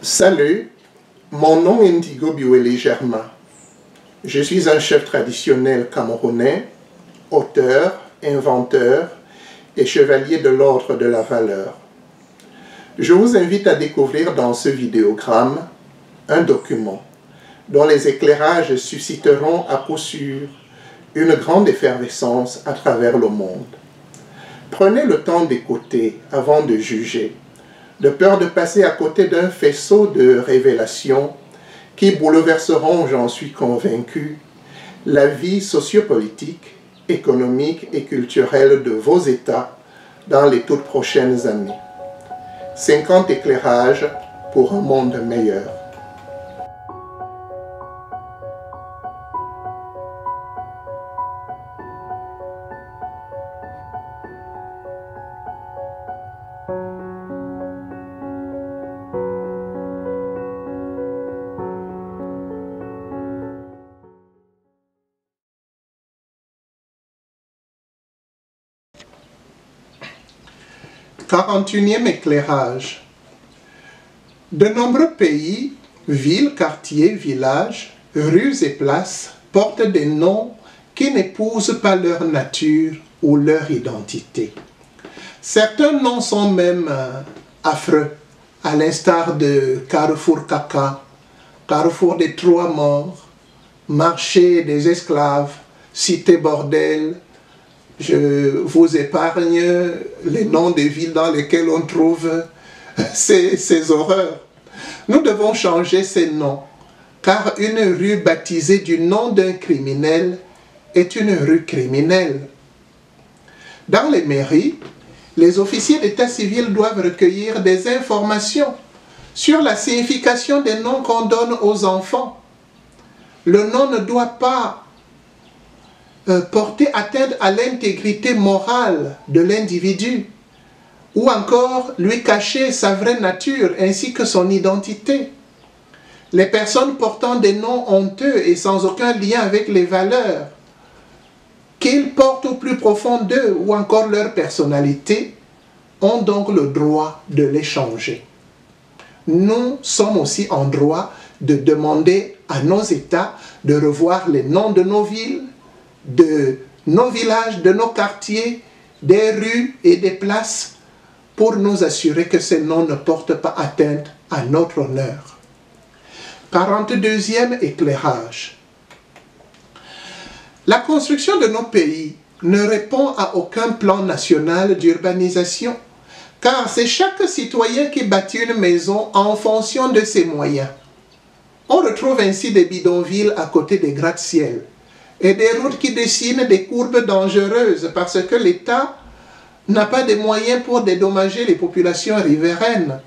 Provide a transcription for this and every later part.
Salut, mon nom est Ndigo Biweli Germain. Je suis un chef traditionnel camerounais, auteur, inventeur et chevalier de l'ordre de la valeur. Je vous invite à découvrir dans ce vidéogramme un document dont les éclairages susciteront à coup sûr une grande effervescence à travers le monde. Prenez le temps d'écouter avant de juger, de peur de passer à côté d'un faisceau de révélations qui bouleverseront, j'en suis convaincu, la vie sociopolitique, économique et culturelle de vos États dans les toutes prochaines années. 50 éclairages pour un monde meilleur. « 41e éclairage. De nombreux pays, villes, quartiers, villages, rues et places portent des noms qui n'épousent pas leur nature ou leur identité. Certains noms sont même affreux, à l'instar de Carrefour Caca, Carrefour des Trois Morts, Marché des Esclaves, Cité Bordel. Je vous épargne les noms des villes dans lesquelles on trouve ces horreurs. Nous devons changer ces noms, car une rue baptisée du nom d'un criminel est une rue criminelle. Dans les mairies, les officiers d'état civil doivent recueillir des informations sur la signification des noms qu'on donne aux enfants. Le nom ne doit pas porter atteinte à l'intégrité morale de l'individu, ou encore lui cacher sa vraie nature ainsi que son identité. Les personnes portant des noms honteux et sans aucun lien avec les valeurs qu'ils portent au plus profond d'eux ou encore leur personnalité ont donc le droit de les changer. Nous sommes aussi en droit de demander à nos États de revoir les noms de nos villes, de nos villages, de nos quartiers, des rues et des places pour nous assurer que ces noms ne portent pas atteinte à notre honneur. 42e éclairage. La construction de nos pays ne répond à aucun plan national d'urbanisation, car c'est chaque citoyen qui bâtit une maison en fonction de ses moyens. On retrouve ainsi des bidonvilles à côté des gratte-ciel et des routes qui dessinent des courbes dangereuses parce que l'État n'a pas de moyens pour dédommager les populations riveraines.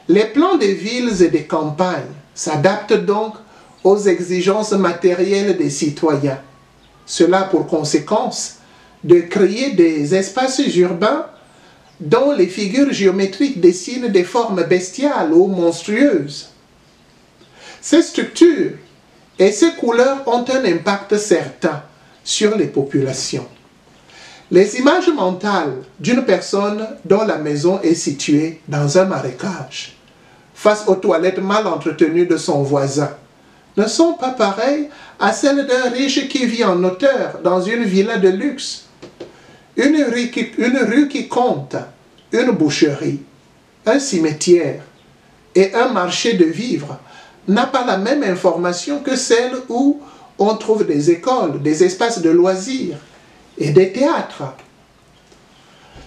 Les plans des villes et des campagnes s'adaptent donc aux exigences matérielles des citoyens. Cela a pour conséquence de créer des espaces urbains dont les figures géométriques dessinent des formes bestiales ou monstrueuses. Ces structures et ces couleurs ont un impact certain sur les populations. Les images mentales d'une personne dont la maison est située dans un marécage, face aux toilettes mal entretenues de son voisin, ne sont pas pareilles à celles d'un riche qui vit en hauteur dans une villa de luxe. Une rue qui compte une boucherie, un cimetière et un marché de vivres n'a pas la même information que celle où on trouve des écoles, des espaces de loisirs et des théâtres.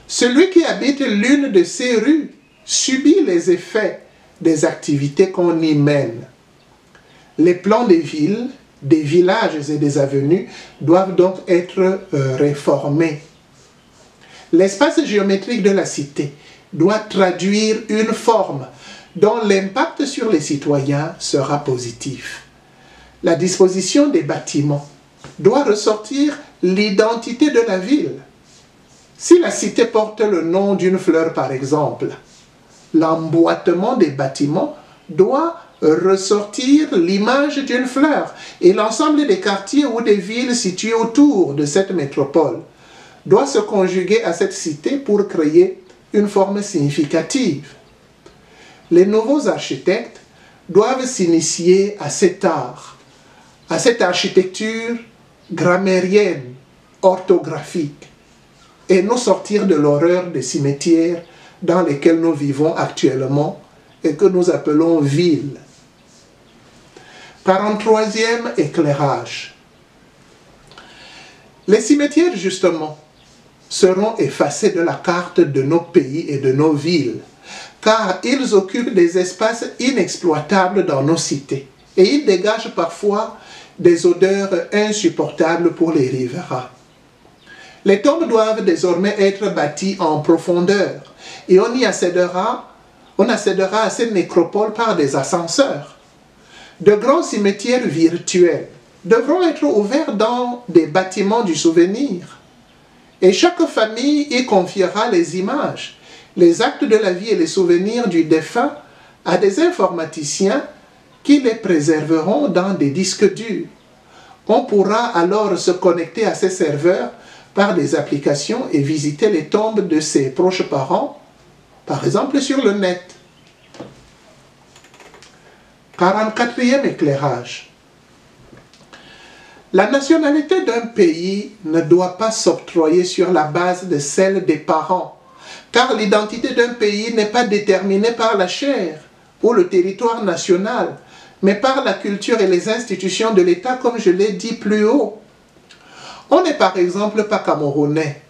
Celui qui habite l'une de ces rues subit les effets des activités qu'on y mène. Les plans des villes, des villages et des avenues doivent donc être réformés. L'espace géométrique de la cité doit traduire une forme dont l'impact sur les citoyens sera positif. La disposition des bâtiments doit ressortir l'identité de la ville. Si la cité porte le nom d'une fleur par exemple, l'emboîtement des bâtiments doit ressortir l'image d'une fleur et l'ensemble des quartiers ou des villes situées autour de cette métropole doit se conjuguer à cette cité pour créer une forme significative. les nouveaux architectes doivent s'initier à cet art, à cette architecture grammairienne, orthographique, et nous sortir de l'horreur des cimetières dans lesquels nous vivons actuellement et que nous appelons villes. 43e éclairage. Les cimetières, justement, seront effacés de la carte de nos pays et de nos villes, car ils occupent des espaces inexploitables dans nos cités et ils dégagent parfois des odeurs insupportables pour les riverains. Les tombes doivent désormais être bâties en profondeur et on accédera à ces nécropoles par des ascenseurs. De grands cimetières virtuels devront être ouverts dans des bâtiments du souvenir. Et chaque famille y confiera les images, les actes de la vie et les souvenirs du défunt à des informaticiens qui les préserveront dans des disques durs. On pourra alors se connecter à ces serveurs par des applications et visiter les tombes de ses proches parents, par exemple sur le net. 44e éclairage. La nationalité d'un pays ne doit pas s'octroyer sur la base de celle des parents, car l'identité d'un pays n'est pas déterminée par la chair ou le territoire national, mais par la culture et les institutions de l'État, comme je l'ai dit plus haut. On n'est par exemple pas camerounais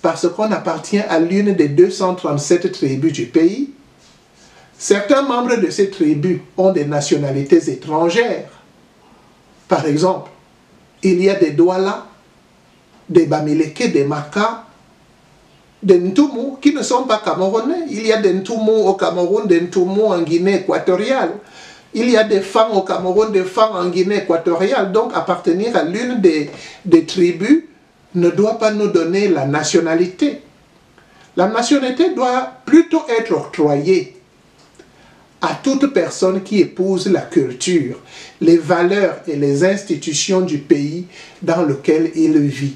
parce qu'on appartient à l'une des 237 tribus du pays. Certains membres de ces tribus ont des nationalités étrangères. Par exemple, il y a des Douala, des Bamileke, des Maka, des Ntoumou qui ne sont pas camerounais. Il y a des Ntoumou au Cameroun, des Ntoumou en Guinée équatoriale. Il y a des Fang au Cameroun, des Fang en Guinée équatoriale. Donc appartenir à l'une des tribus ne doit pas nous donner la nationalité. La nationalité doit plutôt être octroyée à toute personne qui épouse la culture, les valeurs et les institutions du pays dans lequel il vit.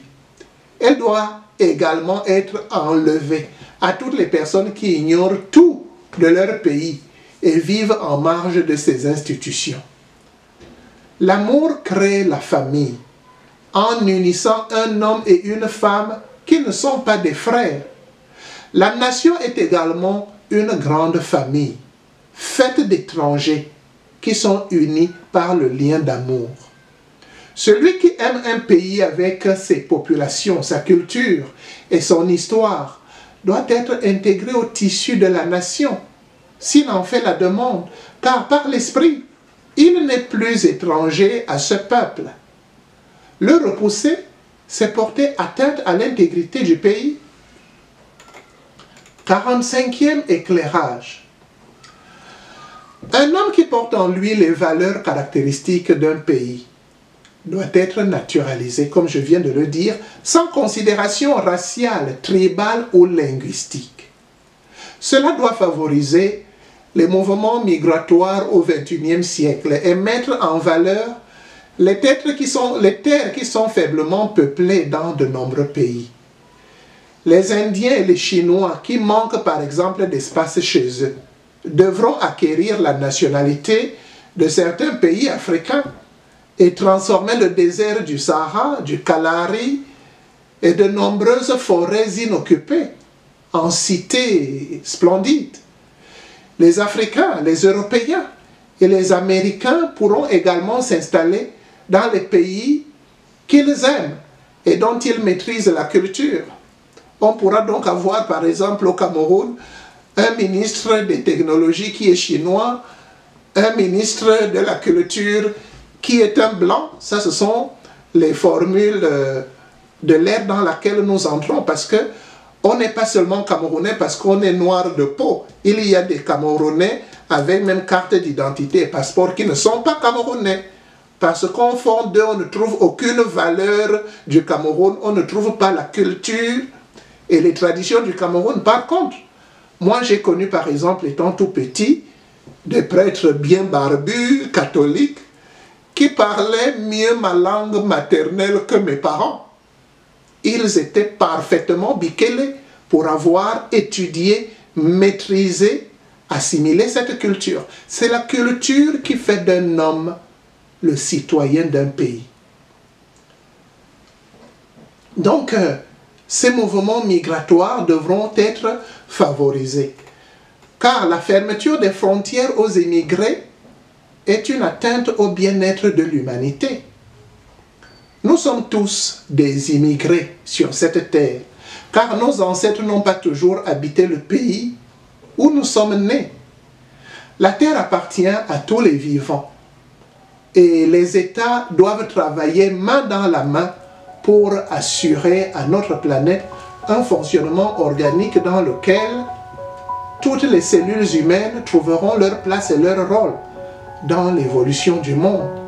Elle doit également être enlevée à toutes les personnes qui ignorent tout de leur pays et vivent en marge de ces institutions. L'amour crée la famille en unissant un homme et une femme qui ne sont pas des frères. La nation est également une grande famille, faite d'étrangers qui sont unis par le lien d'amour. Celui qui aime un pays avec ses populations, sa culture et son histoire doit être intégré au tissu de la nation, s'il en fait la demande, car par l'esprit, il n'est plus étranger à ce peuple. Le repousser, c'est porter atteinte à l'intégrité du pays. 45e éclairage. Un homme qui porte en lui les valeurs caractéristiques d'un pays doit être naturalisé, comme je viens de le dire, sans considération raciale, tribale ou linguistique. Cela doit favoriser les mouvements migratoires au XXIe siècle et mettre en valeur les terres qui sont faiblement peuplées dans de nombreux pays. Les Indiens et les Chinois qui manquent par exemple d'espace chez eux devront acquérir la nationalité de certains pays africains et transformer le désert du Sahara, du Kalahari et de nombreuses forêts inoccupées en cités splendides. Les Africains, les Européens et les Américains pourront également s'installer dans les pays qu'ils aiment et dont ils maîtrisent la culture. On pourra donc avoir par exemple au Cameroun un ministre des technologies qui est chinois, un ministre de la culture qui est un blanc. Ça, ce sont les formules de l'ère dans laquelle nous entrons, parce que on n'est pas seulement Camerounais parce qu'on est noir de peau. Il y a des Camerounais avec même carte d'identité et passeport qui ne sont pas Camerounais. Parce qu'au fond d'eux, on ne trouve aucune valeur du Cameroun, on ne trouve pas la culture et les traditions du Cameroun. Par contre, moi j'ai connu par exemple, étant tout petit, des prêtres bien barbus, catholiques, qui parlaient mieux ma langue maternelle que mes parents. Ils étaient parfaitement bikélés pour avoir étudié, maîtrisé, assimiler cette culture. C'est la culture qui fait d'un homme le citoyen d'un pays. Donc, ces mouvements migratoires devront être favorisés, car la fermeture des frontières aux immigrés est une atteinte au bien-être de l'humanité. Nous sommes tous des immigrés sur cette terre, car nos ancêtres n'ont pas toujours habité le pays où nous sommes nés. La terre appartient à tous les vivants et les États doivent travailler main dans la main pour assurer à notre planète un fonctionnement organique dans lequel toutes les cellules humaines trouveront leur place et leur rôle dans l'évolution du monde.